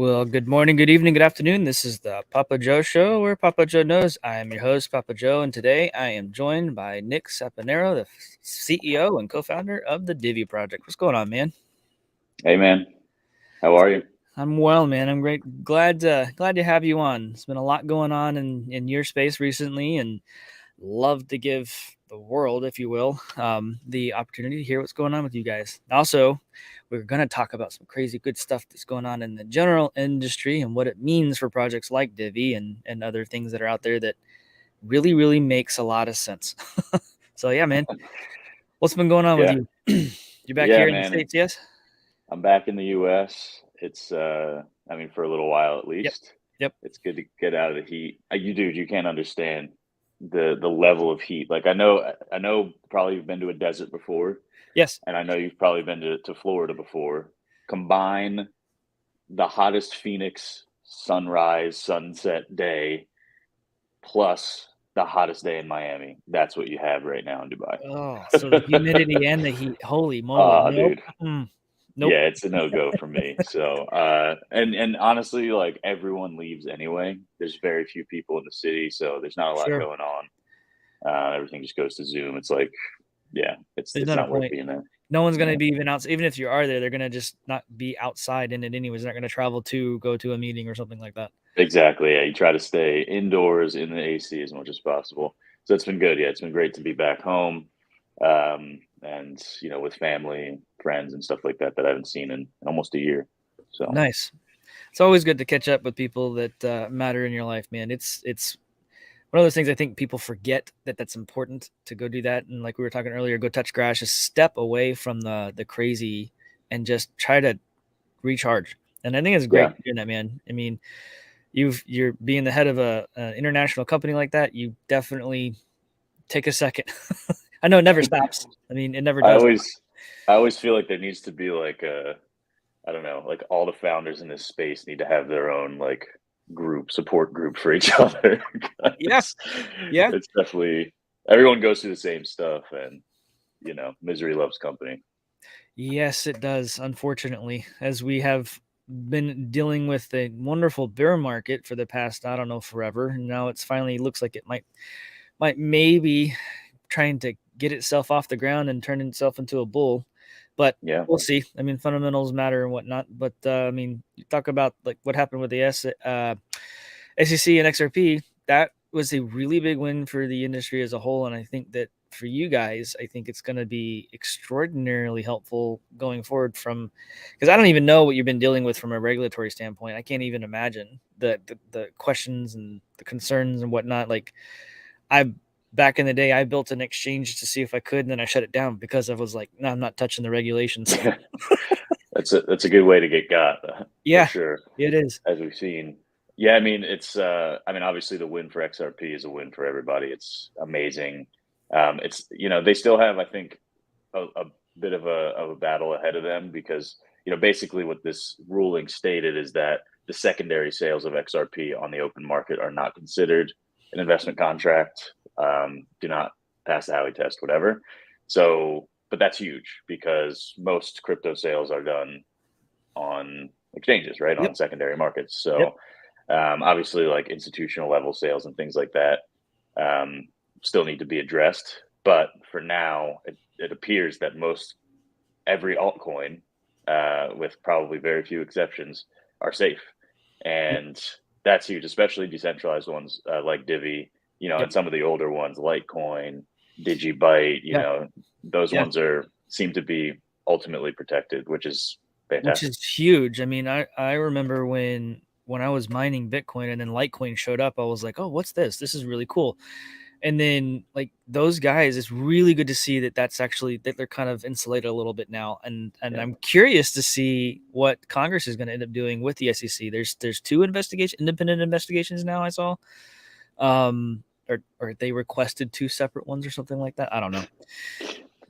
Well, good morning, good evening, good afternoon. This is the Papa Joe Show, where Papa Joe knows. I am your host, Papa Joe, and today I am joined by Nick Saponaro, the CEO and co-founder of the Divi project. What's going on, man? Hey man, how are you? I'm well, man. I'm great. Glad to have you on. There's been a lot going on in your space recently, and love to give the world, if you will, the opportunity to hear what's going on with you guys. Also, we're going to talk about some crazy good stuff that's going on in the general industry and what it means for projects like Divi and other things that are out there that really, really makes a lot of sense. So, yeah, man, what's been going on with Yeah, you? You're back yeah, here in the man. States, yes? I'm back in the U.S. It's, I mean, for a little while at Yep. least. Yep. It's good to get out of the heat. You can't understand the level of heat. Like I know, probably you've been to a desert before, Yes. and I know you've probably been to Florida before. Combine the hottest Phoenix sunrise sunset day plus the hottest day in Miami. That's what you have right now in Oh, so the humidity and the heat. Holy moly. Ah, Nope. dude. Nope. Yeah, it's a no-go for me. So, and honestly, like everyone leaves anyway. There's very few people in the city, so there's not a lot Sure. going on. Everything just goes to Zoom. It's like, yeah, it's There's it's not a not worth point. being there. No one's going Yeah, to be even out. Even if you are there, they're going to just not be outside in it anyways. They're not going to travel to go to a meeting or something like that. exactly. Yeah, you try to stay indoors in the AC as much as possible. So it's been good. Yeah, it's been great to be back home, and with family, friends, and stuff like that that I haven't seen in almost a year. So Nice. It's always good to catch up with people that matter in your life, man. It's one of those things I think people forget that's important to go do that. And like we were talking earlier, go touch grass, just step away from the crazy and just try to recharge. And I think it's yeah, great doing that, man. I mean, you're being the head of an international company like that. You definitely take a second. I know it never stops. I mean, it never I does. always I always feel like there needs to be like a I don't know, like all the founders in this space need to have their own like support group for each other. Yeah, 'Cause yeah. it's definitely everyone goes through the same stuff and misery loves company. Yes, it does, unfortunately, as we have been dealing with a wonderful bear market for the past, I don't know, forever. And now it's finally looks like it might maybe trying to get itself off the ground and turn itself into a bull. But Yeah. we'll see. I mean, fundamentals matter and whatnot. But I mean, you talk about like what happened with the SEC and XRP. That was a really big win for the industry as a whole, and I think that for you guys, I think it's going to be extraordinarily helpful going forward. From because I don't even know what you've been dealing with from a regulatory standpoint. I can't even imagine the questions and the concerns and whatnot. Like I back in the day, I built an exchange to see if I could, and then I shut it down because I was like, no, I'm not touching the regulations. That's a good way to get got, for Yeah, sure, it is. as we've seen. Yeah, I mean, I mean, obviously the win for XRP is a win for everybody. It's amazing. They still have, I think, a bit of a battle ahead of them because basically what this ruling stated is that the secondary sales of XRP on the open market are not considered an investment contract, do not pass the Howey test, whatever. So, but that's huge because most crypto sales are done on exchanges, right, Yep. on secondary markets. Yep. So obviously, like institutional level sales and things like that still need to be addressed. But for now, it appears that every altcoin, with probably very few exceptions, are safe, Yep. and that's huge, especially decentralized ones like Divi, Yep. and some of the older ones, Litecoin, Digibyte. Yeah. Those Yeah. ones seem to be ultimately protected, which is Which fantastic. is huge. I mean, I remember when I was mining Bitcoin and then Litecoin showed up, I was like, "Oh, what's this? This is really cool." And then like those guys, it's really good to see that's actually that they're kind of insulated a little bit now. And Yeah, I'm curious to see what Congress is going to end up doing with the SEC. There's two independent investigations now I saw. Or they requested two separate ones or something like that. I don't know.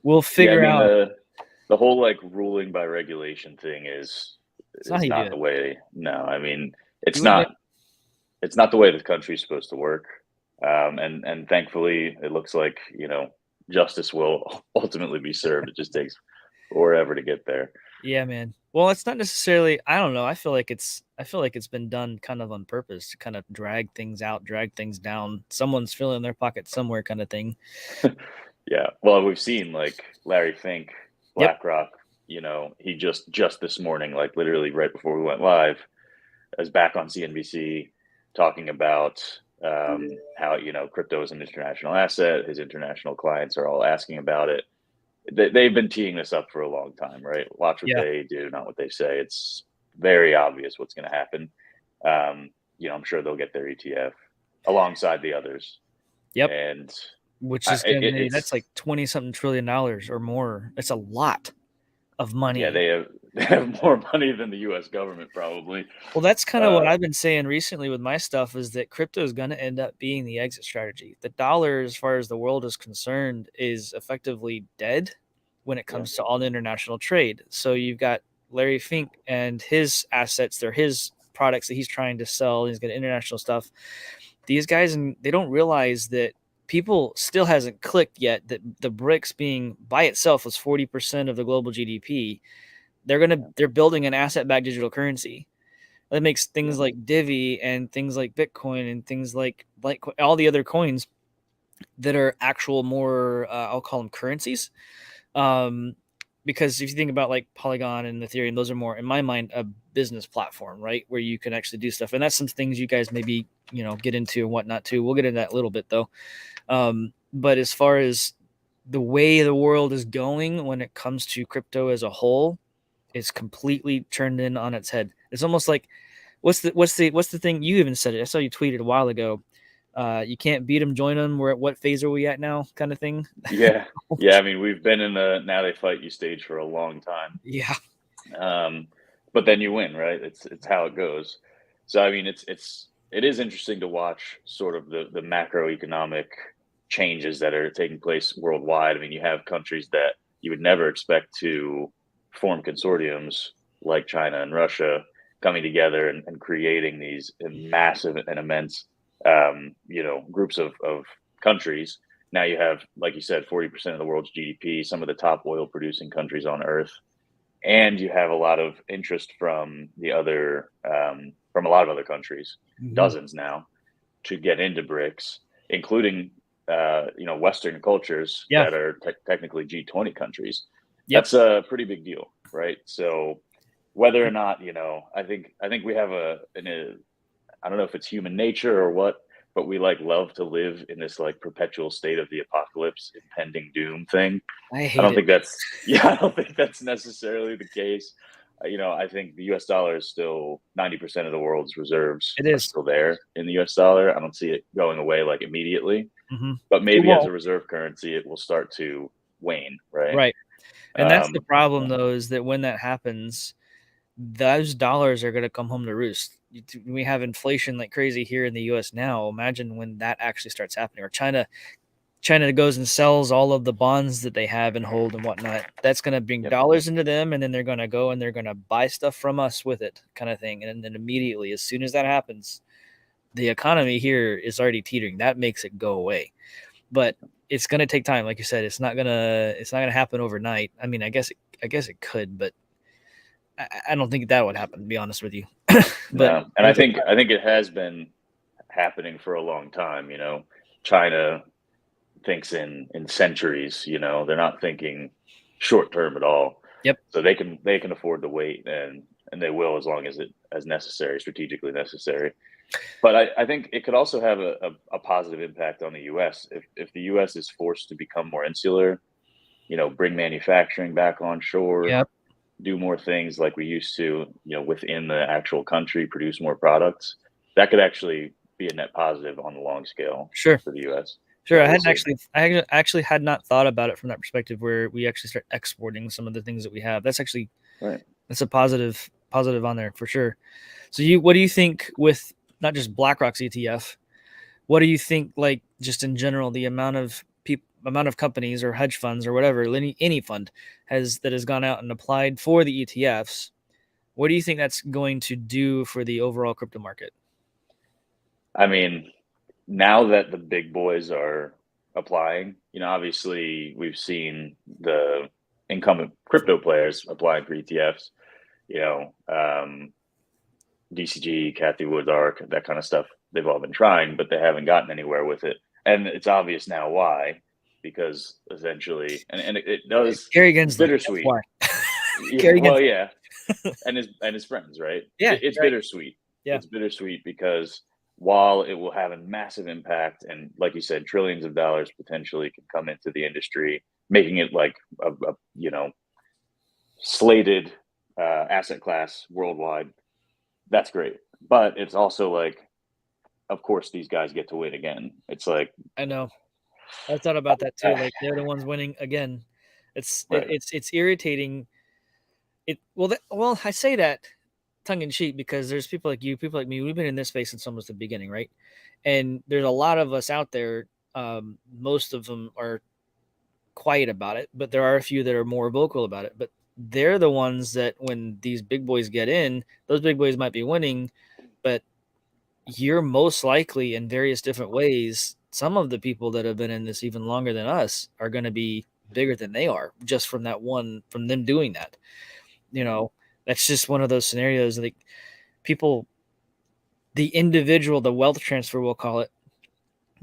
We'll yeah. I figure mean out. the whole like ruling by regulation thing is It's not how is you do not it. the way. No, I mean it's Do it right. not it's not the way the country's supposed to work. And thankfully, it looks like justice will ultimately be served. It just takes forever to get there. Yeah, man. Well, it's not necessarily. I don't know. I feel like it's been done kind of on purpose to kind of drag things out, drag things down. Someone's filling their pocket somewhere, kind of thing. Yeah. Well, we've seen like Larry Fink, Yep. BlackRock, he just this morning, like literally right before we went live, is back on CNBC talking about how, crypto is an international asset. His international clients are all asking about it. They've been teeing this up for a long time, right? Watch what Yeah. they do, not what they say. It's very obvious what's going to happen. I'm sure they'll get their ETF alongside the others. Yep. And Which is gonna be that's it's like 20 something $1 trillion or more. It's a lot of yeah, money. they have more money than the U.S. government probably. Well, that's kind of what Uh, I've been saying recently with my stuff is that crypto is going to end up being the exit strategy. The dollar, as far as the world is concerned, is effectively dead when it yeah, comes to all the international trade. So you've got Larry Fink and his assets, they're his products that he's trying to sell. He's got international stuff. These guys, and they don't realize that people still hasn't clicked yet that the BRICS being by itself was 40% of the global GDP. yeah, They're building an asset backed digital currency that makes yeah, things like Divi and things like Bitcoin and things like all the other coins that are actual more I'll call them currencies. Um, because if you think about like Polygon and Ethereum, those are more in my mind a business platform, right? Where you can actually do stuff. And that's some things you guys maybe, get into and whatnot too. We'll get into that a little bit though. But as far as the way the world is going when it comes to crypto as a whole, it's completely turned in on its head. It's almost like what's the thing you even said it? I saw you tweeted a while ago. You can't beat them, join them. We're at what phase are we at now? Kind of thing. yeah, yeah. I mean, we've been in the now they fight you stage for a long time, Yeah. um, but then you win, right? It's how it goes. So I mean, it is interesting to watch sort of the macroeconomic changes that are taking place worldwide. I mean, you have countries that you would never expect to form consortiums like China and Russia coming together and creating these massive and immense, groups of countries. Now you have, like you said, 40% of the world's GDP, some of the top oil producing countries on earth, and you have a lot of interest from a lot of other countries, Mhm. dozens now, to get into BRICS, including Western cultures Yeah. that are technically G20 countries. Yep. That's a pretty big deal, right? So whether or not, I think we have I don't know if it's human nature or what, but we like love to live in this like perpetual state of the apocalypse, impending doom thing. I I hate don't it. think that's yeah, I don't think that's necessarily the case. I think the US dollar is still 90% of the world's reserves It are is. still there in the US dollar. I don't see it going away like immediately, Mhm. but It maybe as a won't. reserve currency it will start to wane, right? Right. And that's the Yeah, problem though, is that when that happens, those dollars are going to come home to roost. We have inflation like crazy here in the U.S. now. Imagine when that actually starts happening, or China goes and sells all of the bonds that they have and hold and whatnot. That's going to bring yep, dollars into them, and then they're going to go and they're going to buy stuff from us with it, kind of thing. And then immediately, as soon as that happens, the economy here is already teetering. That makes it go away, but it's going to take time. Like you said, it's not gonna happen overnight. I mean, I guess it could, but I don't think that would happen. To be honest with you, but no, and I it'll take think time. I think it has been happening for a long time. China thinks in centuries. They're not thinking short term at all. Yep. So they can afford to wait, and they will as long as necessary, strategically necessary. But I think it could also have a positive impact on the U.S. If the U.S. is forced to become more insular, bring manufacturing back on shore, Yep. do more things like we used to, within the actual country, produce more products. That could actually be a net positive on the long scale Sure. for the U.S. Sure. But I we'll hadn't see. actually, I actually had not thought about it from that perspective, where we actually start exporting some of the things that we have. Right. That's a positive on there for sure. So what do you think with not just BlackRock's ETF? What do you think, like just in general, the amount of companies or hedge funds or whatever, any fund that has gone out and applied for the ETFs? What do you think that's going to do for the overall crypto market? I mean, now that the big boys are applying, obviously we've seen the, incumbent crypto players applying for ETFs. DCG, Kathy Wood Ark, that kind of stuff. They've all been trying, but they haven't gotten anywhere with it. And it's obvious now why, because essentially, and it does. Gary It's Gensler. That's bittersweet. why. Yeah, Gary well, Gensler. yeah, and his friends, right? Yeah, It's right. bittersweet. Yeah. It's bittersweet because while it will have a massive impact, and like you said, trillions of dollars potentially can come into the industry, making it like a slated asset class worldwide. That's great, but it's also like, of course, these guys get to win again. It's like, I know. I thought about that too. uh, Like they're the ones winning again. right? It's irritating. Well, I say that tongue in cheek because there's people like you, people like me. We've been in this space since almost the beginning, right? And there's a lot of us out there. Most of them are quiet about it, but there are a few that are more vocal about it. But they're the ones that when these big boys get in, those big boys might be winning, but you're most likely in various different ways. Some of the people that have been in this even longer than us are going to be bigger than they are just from that one, from them doing that. You know, that's just one of those scenarios. Like people, the individual, the wealth transfer, we'll call it,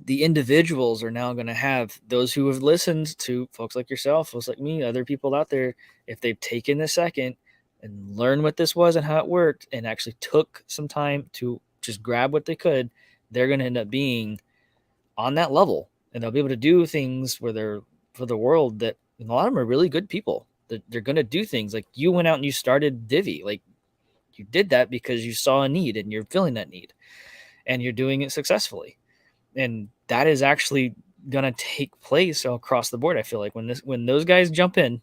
the individuals are now going to have those who have listened to folks like yourself, folks like me, other people out there. If they've taken a second and learned what this was and how it worked and actually took some time to just grab what they could, they're going to end up being on that level and they'll be able to do things where they're for the world that a lot of them are really good people. They're going to do things like you went out and you started Divi. Like you did that because you saw a need and you're filling that need and you're doing it successfully, and that is actually going to take place across the board. I feel like when those guys jump in,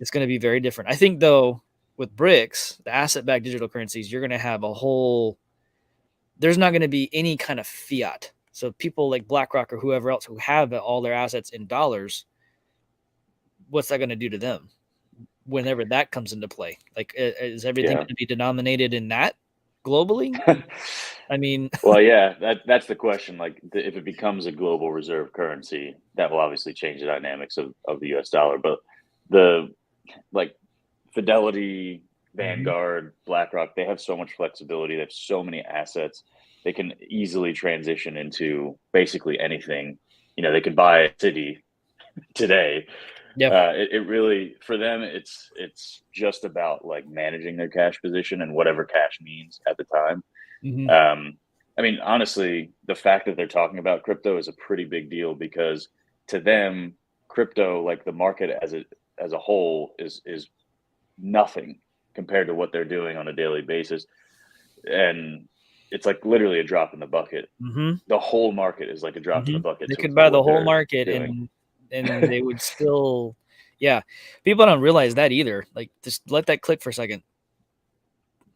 it's going to be very different. I think though with BRICS, the asset-backed digital currencies, you're going to have a whole. There's not going to be any kind of fiat. So people like BlackRock or whoever else who have all their assets in dollars, what's that going to do to them whenever that comes into play? Like, is everything Yeah. going to be denominated in that globally? I mean, Well, yeah, that's the question. Like, if it becomes a global reserve currency, that will obviously change the dynamics of the U.S. dollar. But the like Fidelity, Vanguard, BlackRock, they have so much flexibility. They have so many assets. They can easily transition into basically anything. They can buy a city today. yeah. It really, for them, it's just about like managing their cash position and whatever cash means at the time. Mm-hmm. I mean, honestly, the fact that they're talking about crypto is a pretty big deal because to them, crypto, like the market as a whole, is nothing compared to what they're doing on a daily basis, and it's like literally a drop in the bucket. Mm-hmm. The whole market is like a drop in the Mm-hmm. bucket They to, could to buy the what whole they're market doing. and they would still, yeah. People don't realize that either. Like, just let that click for a second.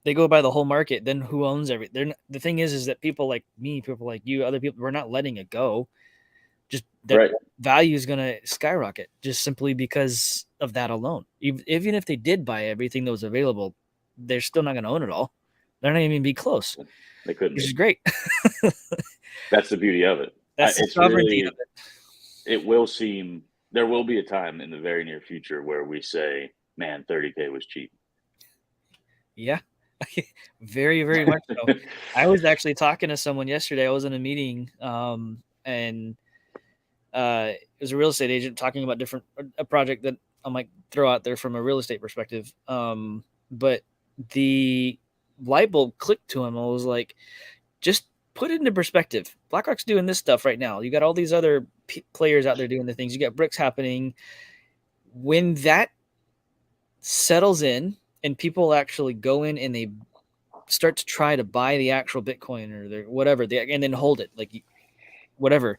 They go by the whole market, then who owns everything? The thing is that people like me, people like you, other people, we're not letting it go. Just that Right. value is going to skyrocket just simply because of that alone. Even if they did buy everything that was available, they're still not going to own it all. They're not even be close, They couldn't which is be. great. That's the beauty of it. That's the It's sovereignty of really, it will seem, there will be a time in the very near future where we say, man, 30K was cheap. Yeah, very, very much so. I was actually talking to someone yesterday. I was in a meeting, and it was a real estate agent talking about a project that I might throw out there from a real estate perspective. But the light bulb clicked to him. I was like, just put it into perspective. BlackRock's doing this stuff right now. You got all these other players out there doing the things. You got BRICS happening. When that settles in and people actually go in and they start to try to buy the actual Bitcoin or their whatever, and then hold it, like whatever,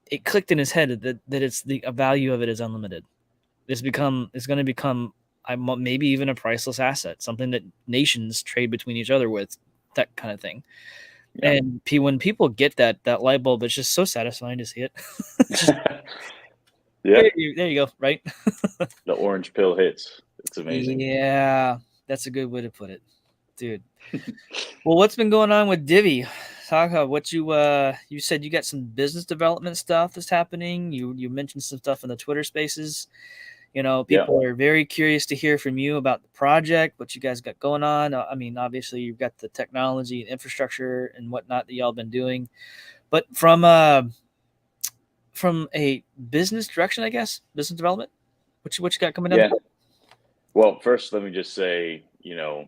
it clicked in his head that it's the value of it is unlimited. It's going to become maybe even a priceless asset, something that nations trade between each other with, that kind of thing. Yeah. And when people get that light bulb, it's just so satisfying to see it. Just, Yeah. there you go, right? The orange pill hits. It's amazing. Yeah, that's a good way to put it, dude. Well, what's been going on with Divi? Talk about what you said. You got some business development stuff that's happening. You mentioned some stuff in the Twitter Spaces. Yeah. People are very curious to hear from you about the project, what you guys got going on. I mean, obviously, you've got the technology and infrastructure and whatnot that y'all been doing, but from a business direction, I guess, business development, what you got coming down the Yeah. pipe? Well, first, let me just say,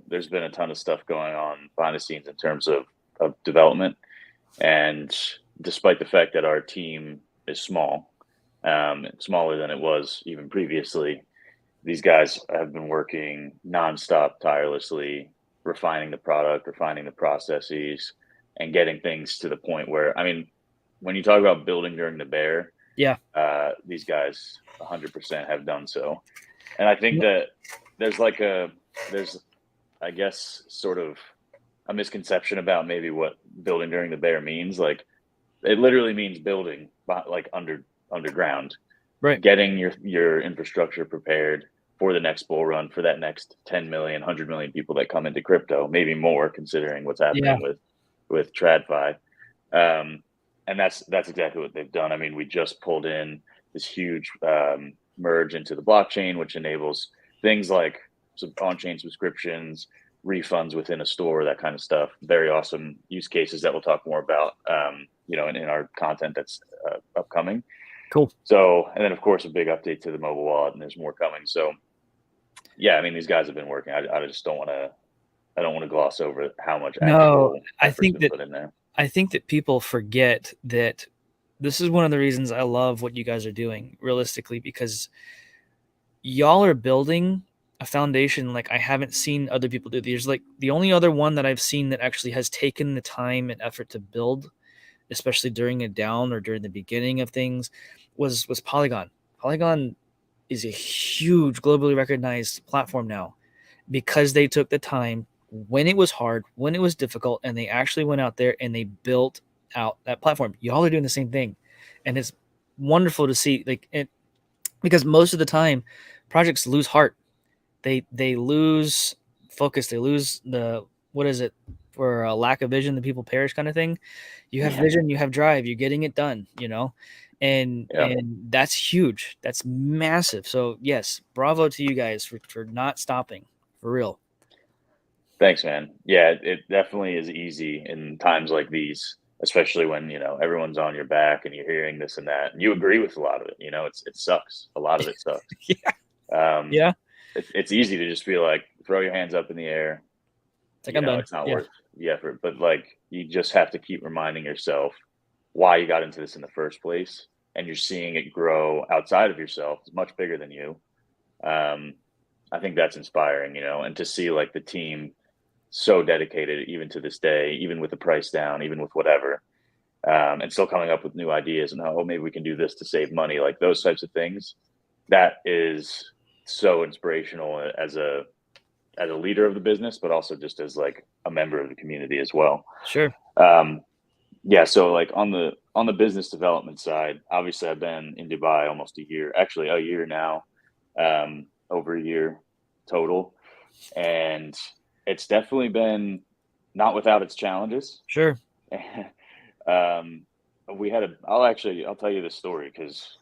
there's been a ton of stuff going on behind the scenes in terms of development. And despite the fact that our team is small, smaller than it was even previously, these guys have been working nonstop, tirelessly, refining the product, refining the processes, and getting things to the point where, I mean, when you talk about building during the bear, Yeah. these guys 100% have done so. And I think that there's like there's, I guess, sort of a misconception about maybe what building during the bear means. Like, it literally means building, like underground, Right. getting your infrastructure prepared for the next bull run, for that next 10 million, 100 million people that come into crypto, maybe more considering what's Yeah. happening with TradFi. Um, and that's exactly what they've done. I mean, we just pulled in this huge merge into the blockchain, which enables things like on-chain subscriptions, refunds within a store, that kind of stuff. Very awesome use cases that we'll talk more about, in our content that's upcoming. Cool. So, and then of course a big update to the mobile wallet, and there's more coming. So, yeah, I mean, these guys have been working. I just don't want to. I don't want to gloss over how much No, actual I effort's think been that put in there. I think that people forget that this is one of the reasons I love what you guys are doing realistically, because y'all are building a foundation like I haven't seen other people do. There's like the only other one that I've seen that actually has taken the time and effort to build, especially during a down or during the beginning of things, was Polygon. Polygon is a huge globally recognized platform now because they took the time when it was hard, when it was difficult, and they actually went out there and they built out that platform. Y'all are doing the same thing, and it's wonderful to see. Like it, because most of the time, projects lose heart. They lose focus. They lose the what is it for a lack of vision, the people perish kind of thing. You have Yeah, vision, you have drive, you're getting it done. And yeah. that's huge. That's massive. So yes, bravo to you guys for not stopping, for real. Thanks, man. Yeah, it definitely is easy in times like these, especially when everyone's on your back and you're hearing this and that, and you agree with a lot of it. It sucks. A lot of it sucks. Yeah. Um, Yeah. it's easy to just be like, throw your hands up in the air. It's like I'm done. It's not Yeah. worth the effort. But like, you just have to keep reminding yourself why you got into this in the first place, and you're seeing it grow outside of yourself. It's much bigger than you. Um, I think that's inspiring, and to see like the team so dedicated even to this day, even with the price down, even with whatever, and still coming up with new ideas and, oh, maybe we can do this to save money, like those types of things. That is so inspirational as a leader of the business, but also just as like a member of the community as well. Sure. Um, yeah, so like on the business development side, obviously I've been in Dubai almost a year, actually a year now, over a year total, and it's definitely been not without its challenges. Sure. um, we had I'll tell you this story because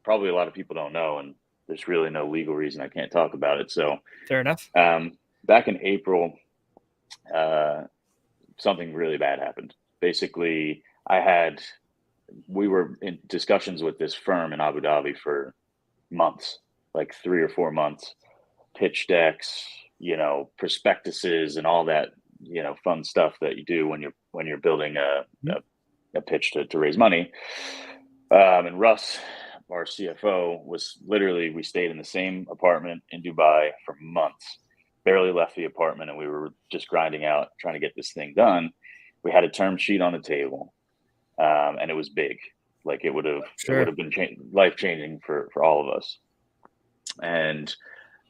probably a lot of people don't know, and there's really no legal reason I can't talk about it. So, Fair enough. back in April, uh, something really bad happened. Basically, we were in discussions with this firm in Abu Dhabi for months, like 3 or 4 months, pitch decks, prospectuses and all that, fun stuff that you do when you're building a pitch to raise money. And Russ, our CFO, was literally, we stayed in the same apartment in Dubai for months, barely left the apartment, and we were just grinding out trying to get this thing done. We had a term sheet on the table, and it was big. Like it would Sure. have been life changing for all of us. And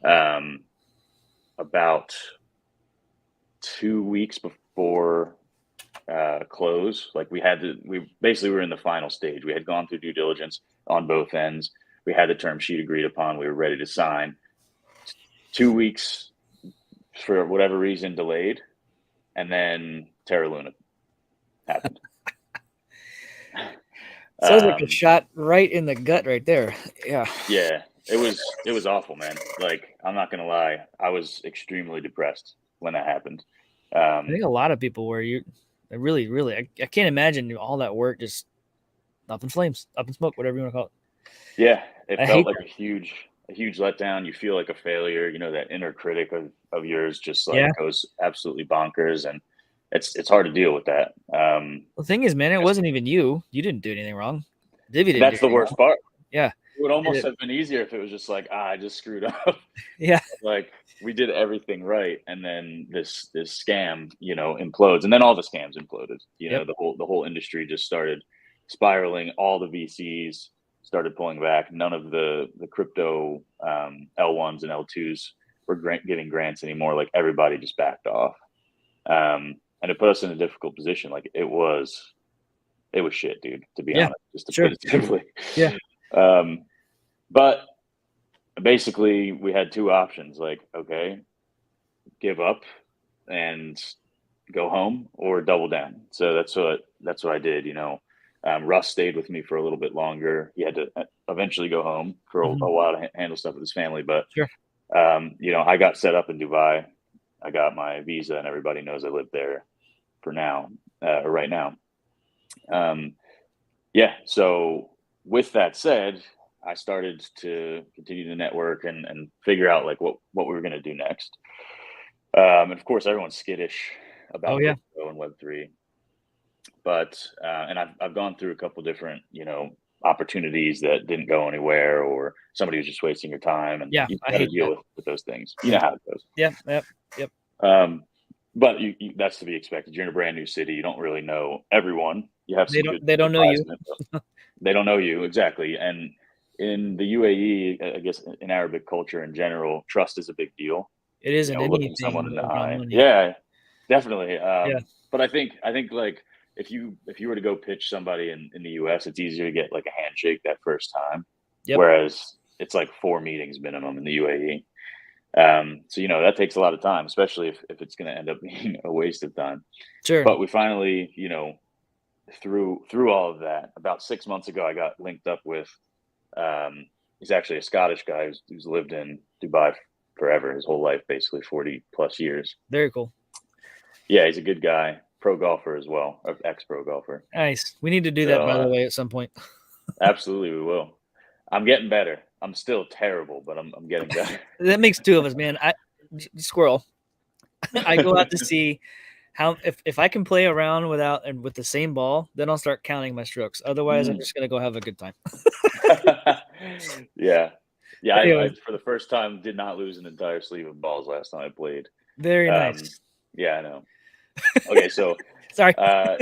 um, about 2 weeks before close, like we basically were in the final stage. We had gone through due diligence on both ends. We had the term sheet agreed upon. We were ready to sign. 2 weeks, for whatever reason, delayed, and then Terra Luna happened. Sounds like a shot right in the gut right there. Yeah. Yeah, it was awful, man. Like, I'm not gonna lie, I was extremely depressed when that happened. I think a lot of people were. You really, really, I can't imagine all that work just up in flames, up in smoke, whatever you want to call it. Yeah, it I felt hate like that. a huge letdown. You feel like a failure. You know, that inner critic of yours just like Yeah. goes absolutely bonkers, and it's hard to deal with that. The thing is, man, it Just- wasn't even you. You didn't do anything wrong. Divi didn't do that's the anything worst wrong. part. Yeah. It would Did almost it. have been easier if it was just like, I just screwed up. Yeah. Like, we did everything right, and then this scam, implodes, and then all the scams imploded. Yep. The whole industry just started spiraling. All the VCs started pulling back. None of the crypto L1s and L2s were giving grants anymore. Like, everybody just backed off, and it put us in a difficult position. Like, it was shit, dude. To be Yeah. honest, just to Sure. put it simply. Yeah. Um, but basically, we had two options. Like, okay, give up and go home, or double down. So that's what I did. Russ stayed with me for a little bit longer. He had to eventually go home for a while to handle stuff with his family. But Sure. I got set up in Dubai. I got my visa, and everybody knows I live there for now, or right now. Um, yeah. So with that said, I started to continue to network and figure out like what we were going to do next. And of course, everyone's skittish Oh about yeah. crypto and Web3, but and I've gone through a couple different opportunities that didn't go anywhere, or somebody was just wasting your time, and Yeah. you've I got to hate deal that. with those things. You know Yeah. how it goes. Yep. Yep. Yep. Um, but that's to be expected. You're in a brand new city. You don't really know everyone. You have They some don't. good They don't know you. advisement, but they don't know you exactly. And in the UAE, I guess in Arabic culture in general, trust is a big deal. It isn't Looking someone anything in the about eye. money. Yeah, definitely. Yeah. But I think like if you were to go pitch somebody in the US, it's easier to get like a handshake that first time, Yep. whereas it's like 4 meetings minimum in the UAE. So that takes a lot of time, especially if it's going to end up being a waste of time. Sure. But we finally, through all of that, about 6 months ago, I got linked up with. He's actually a Scottish guy who's lived in Dubai forever, his whole life, basically 40+ years. Very cool. Yeah, he's a good guy, pro golfer as well, or ex-pro golfer. Nice. We need to do that, So by the way, at some point. absolutely, we will. I'm getting better. I'm still terrible, but I'm getting better. That makes two of us, man. Squirrel. I go out to see how if I can play around with the same ball, then I'll start counting my strokes. Otherwise, I'm just gonna go have a good time. Yeah. Yeah, I Anyways, for the first time did not lose an entire sleeve of balls last time I played. very Um, nice. yeah, I know. Okay, so Sorry. uh,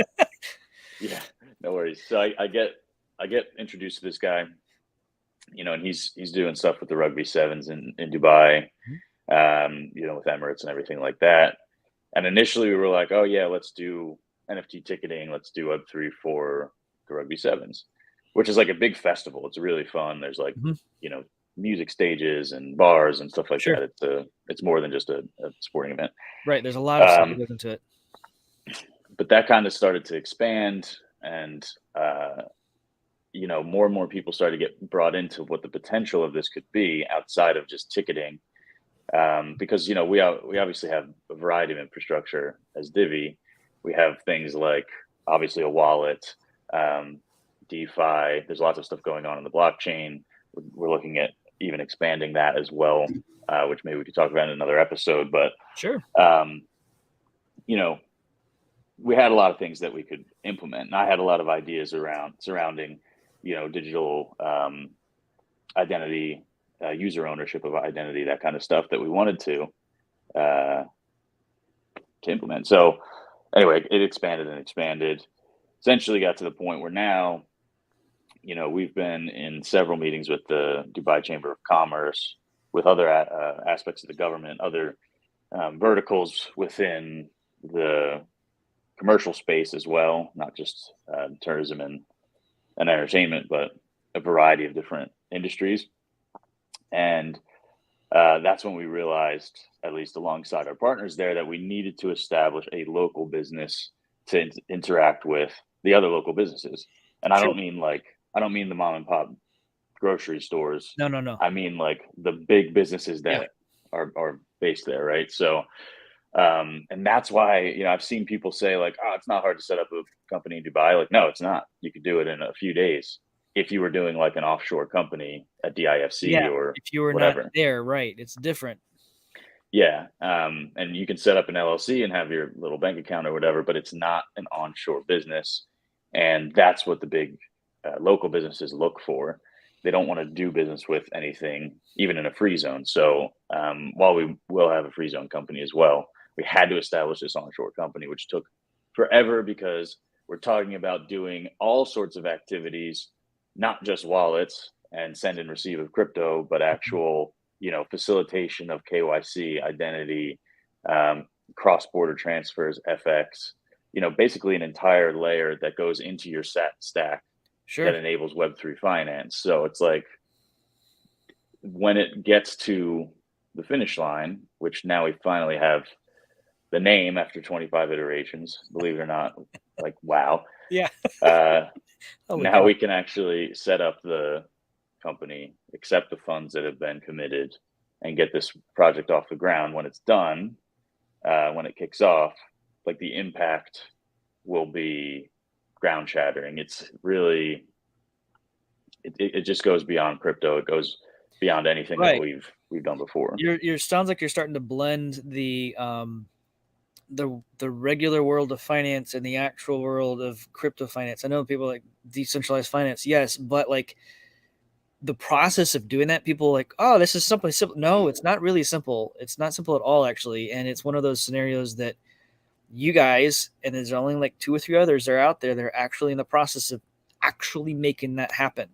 yeah, no worries. So I get introduced to this guy, and he's doing stuff with the rugby sevens in Dubai, with Emirates and everything like that. And initially we were like, oh yeah, let's do NFT ticketing, let's do Web3 for the rugby sevens, which is like a big festival. It's really fun. There's like, Mhm. music stages and bars and stuff like Sure. that. It's more than just a sporting event. Right. There's a lot of stuff that Um, goes into it. but that kind of started to expand, and more and more people started to get brought into what the potential of this could be outside of just ticketing. Because we obviously have a variety of infrastructure as Divi. We have things like obviously a wallet, DeFi. There's lots of stuff going on in the blockchain. We're looking at even expanding that as well, which maybe we could talk about in another episode. But Sure. um, you know, we had a lot of things that we could implement, and I had a lot of ideas surrounding, digital identity, user ownership of identity, that kind of stuff that we wanted uh, to implement. So anyway, it expanded and expanded. Essentially, got to the point where now, we've been in several meetings with the Dubai Chamber of Commerce, with other aspects of the government, other verticals within the commercial space as well, not just tourism and entertainment, but a variety of different industries. And that's when we realized, at least alongside our partners there, that we needed to establish a local business to interact with the other local businesses. And Sure. I don't mean the mom and pop grocery stores. No, no, no. I mean, like the big businesses Yeah. that are based there, right? So, and that's why, I've seen people say like, "Oh, it's not hard to set up a company in Dubai." Like, no, it's not. You could do it in a few days if you were doing like an offshore company, a DIFC Yeah. or If you were not whatever. there, right. It's different. Yeah, and you can set up an LLC and have your little bank account or whatever, but it's not an onshore business, and that's what the big local businesses look for. They don't want to do business with anything, even in a free zone. So while we will have a free zone company as well, we had to establish this onshore company, which took forever because we're talking about doing all sorts of activities, not just wallets and send and receive of crypto, but Mhm. actual facilitation of KYC, identity, cross-border transfers, FX, basically an entire layer that goes into your stack that Sure. enables Web3 finance. So it's like when it gets to the finish line, which now we finally have the name after 25 iterations, believe it or not, like, wow. Yeah. Uh, Holy Now cow. we can actually set up the company, accept the funds that have been committed, and get this project off the ground. When it's done, when it kicks off, like the impact will be ground shattering. It's really, it just goes beyond crypto. It goes beyond anything that Right. we've done before. You're sounds like you're starting to blend the regular world of finance and the actual world of crypto finance. I know people like decentralized finance, yes, but like the process of doing that, people like, oh, this is something simple. No, it's not really simple. It's not simple at all, actually. And it's one of those scenarios that you guys, and there's only like two or three others that are out there, they're actually in the process of actually making that happen.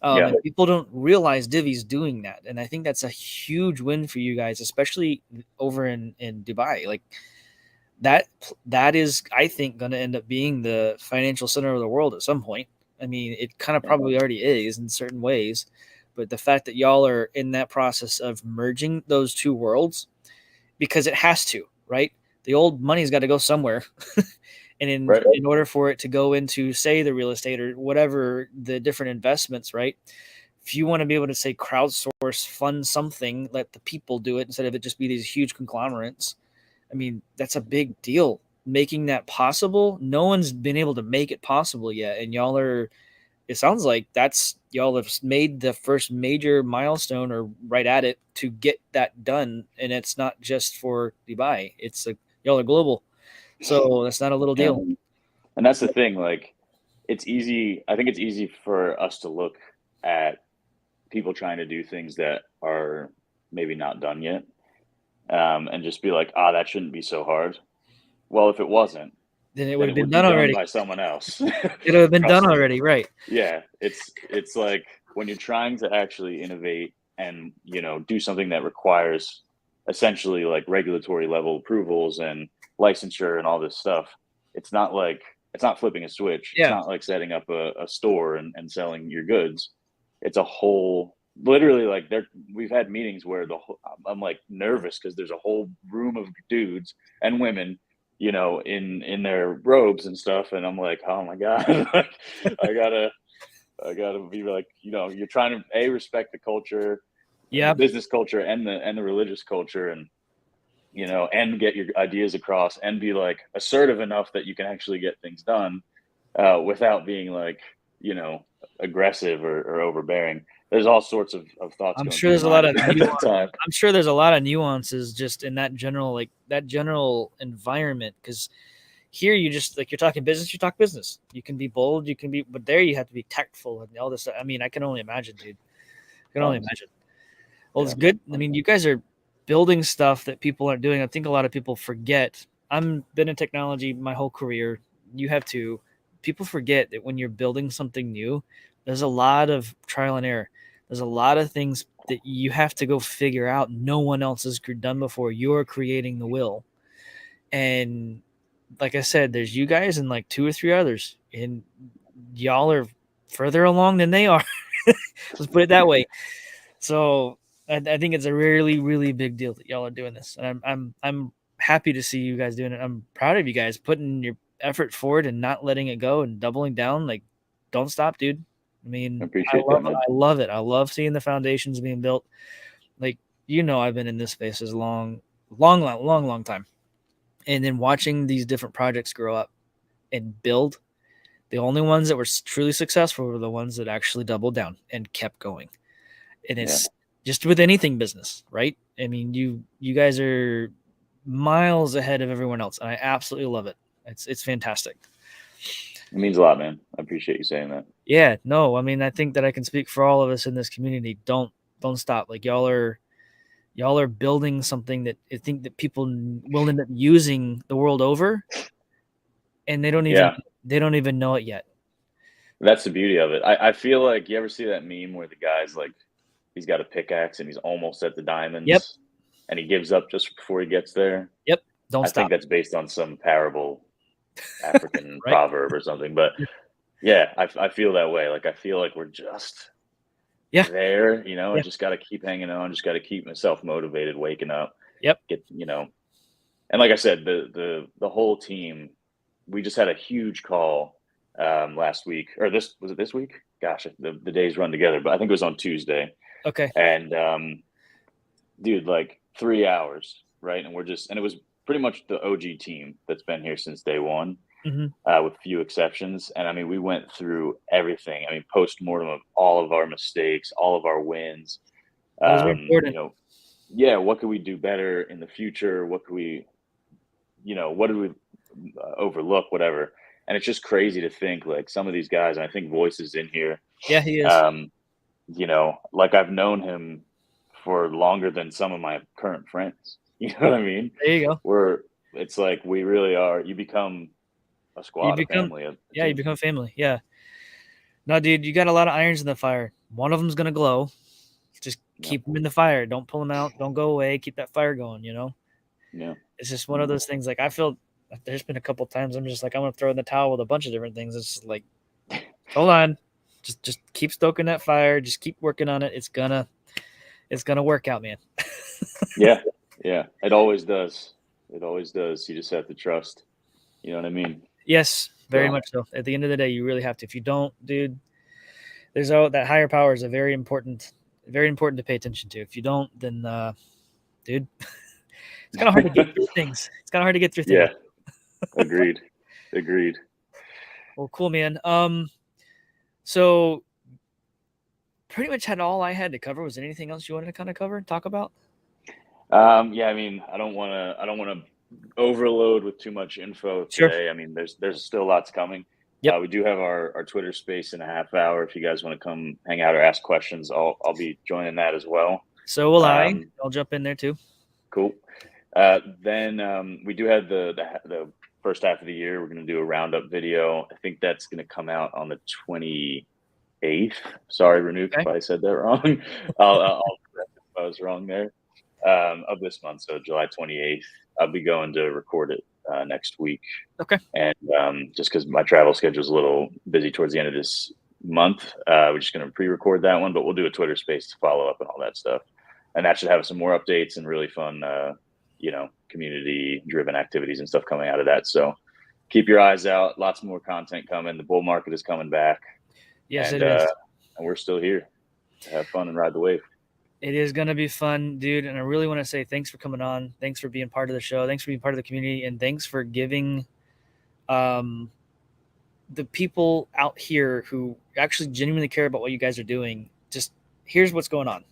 Yeah, And people don't realize Divi's doing that. And I think that's a huge win for you guys, especially over in Dubai. Like that that is, I think, going to end up being the financial center of the world at some point. I mean, it kind of yeah, probably already is in certain ways, but the fact that y'all are in that process of merging those two worlds, because it has to, right? The old money's got to go somewhere. And right. in order for it to go into, say, the real estate or whatever the different investments, right? If you want to be able to say crowdsource, fund something, let the people do it instead of it just be these huge conglomerates. I mean, that's a big deal. Making that possible, no one's been able to make it possible yet, and y'all are. It sounds like that's y'all have made the first major milestone or right at it to get that done, and it's not just for Dubai. It's like y'all are global, so that's not a little Yeah, deal. and that's the thing. Like, it's easy. I think it's easy for us to look at people trying to do things that are maybe not done yet, and just be like, "Ah, that shouldn't be so hard." Well, if it wasn't, Then it would then have it been would be done done already. by someone else. It would have been done Trust me. already, right? Yeah, it's like when you're trying to actually innovate and, do something that requires essentially like regulatory level approvals and licensure and all this stuff. It's not like it's not flipping a switch. It's Yeah, not like setting up a store and selling your goods. It's a whole literally like there we've had meetings where I'm like nervous because there's a whole room of dudes and women, in their robes and stuff, and I'm like, oh my god, like, I gotta I gotta be like, you're trying to respect the culture, the yeah, business culture, and the religious culture, and and get your ideas across, and be like assertive enough that you can actually get things done, without being like, you know aggressive or overbearing. There's all sorts of thoughts I'm going sure through there's your a lot mind of at that nuance. time. I'm sure there's a lot of nuances just in that general, like that general environment. Because here, you just like you're talking business, you talk business. You can be bold, you can be, but there you have to be tactful and all this stuff. I mean, I can only imagine, dude. I can only Oh, imagine. Well, it's yeah, good. I mean, you guys are building stuff that people aren't doing. I think a lot of people forget. I'm been in technology my whole career. You have too. People forget that when you're building something new, there's a lot of trial and error. There's a lot of things that you have to go figure out. No one else has done before. You're creating the will. And like I said, there's you guys and like two or three others, and y'all are further along than they are. Let's put it that way. So I think it's a really, really big deal that y'all are doing this, and I'm happy to see you guys doing it. I'm proud of you guys putting your effort forward and not letting it go and doubling down. Like, don't stop, dude. I mean, I appreciate that, man. I love it. I love seeing the foundations being built. Like, I've been in this space as long time. And then watching these different projects grow up and build, the only ones that were truly successful were the ones that actually doubled down and kept going. And it's just with anything business, right? I mean, you guys are miles ahead of everyone else, and I absolutely love it. It's fantastic. It means a lot, man. I appreciate you saying that. Yeah, no, I mean, I think that I can speak for all of us in this community. Don't stop. Like, y'all are building something that I think that people will end up using the world over, and they don't even know it yet. That's the beauty of it. I feel like, you ever see that meme where the guy's like, he's got a pickaxe and he's almost at the diamonds, Yep. and he gives up just before he gets there? Yep. Don't I stop. think that's based on some parable, African Right? proverb or something. But yeah, I feel that way. Like, I feel like we're just Yeah. there, I Yeah. just got to keep hanging on, just got to keep myself motivated, waking up, Yep. and like I said, the whole team, we just had a huge call last week, or was it this week? Gosh, the days run together, but I think it was on Tuesday. Okay. And dude, like 3 hours, right? And it was pretty much the OG team that's been here since day one, with few exceptions. And I mean, we went through everything. I mean, post-mortem of all of our mistakes, all of our wins. Those are important. What could we do better in the future? What could we, what did we overlook, whatever. And it's just crazy to think, like, some of these guys, and I think Voice is in here. Yeah, he is. Like, I've known him for longer than some of my current friends. You know what I mean? There you go. It's like, we really are, you become a squad, a family. You become family. Yeah. No, dude, you got a lot of irons in the fire. One of them's going to glow. Just keep them in the fire. Don't pull them out. Don't go away. Keep that fire going, Yeah. It's just one of those things. Like, I feel there's been a couple times I'm just like, I'm going to throw in the towel with a bunch of different things. It's just like, hold on. Just keep stoking that fire. Just keep working on it. It's gonna work out, man. Yeah. It always does. It always does. You just have to trust. You know what I mean? Yes, very much so. At the end of the day, you really have to. If you don't, dude, that higher power is very important to pay attention to. If you don't, then, dude, it's kind of hard to get through things. Yeah. Agreed. Well, cool, man. So pretty much had all I had to cover. Was there anything else you wanted to kind of cover and talk about? Yeah, I mean, I don't want to overload with too much info today. Sure. I mean, there's still lots coming. Yep. We do have our Twitter space in a half hour. If you guys want to come hang out or ask questions, I'll be joining that as well. So will I. I'll jump in there too. Cool. Then we do have the first half of the year. We're going to do a roundup video. I think that's going to come out on the 28th. Sorry, Ranuk, if I said that wrong. I'll correct if I was wrong there. Of this month, so July 28th. I'll be going to record it next week. Okay. And just because my travel schedule is a little busy towards the end of this month, we're just going to pre-record that one, but we'll do a Twitter space to follow up and all that stuff. And that should have some more updates and really fun, community-driven activities and stuff coming out of that. So keep your eyes out. Lots more content coming. The bull market is coming back. Yes, it is. And we're still here to have fun and ride the wave. It is going to be fun, dude. And I really want to say thanks for coming on. Thanks for being part of the show. Thanks for being part of the community. And thanks for giving the people out here who actually genuinely care about what you guys are doing. Just here's what's going on.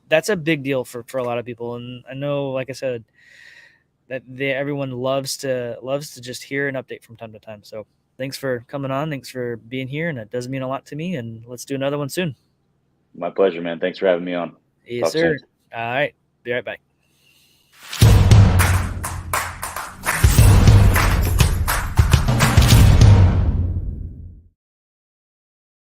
That's a big deal for a lot of people. And I know, like I said, that everyone loves to just hear an update from time to time. So thanks for coming on. Thanks for being here. And it does mean a lot to me. And let's do another one soon. My pleasure, man. Thanks for having me on. Yes, sir. All right. Be right back.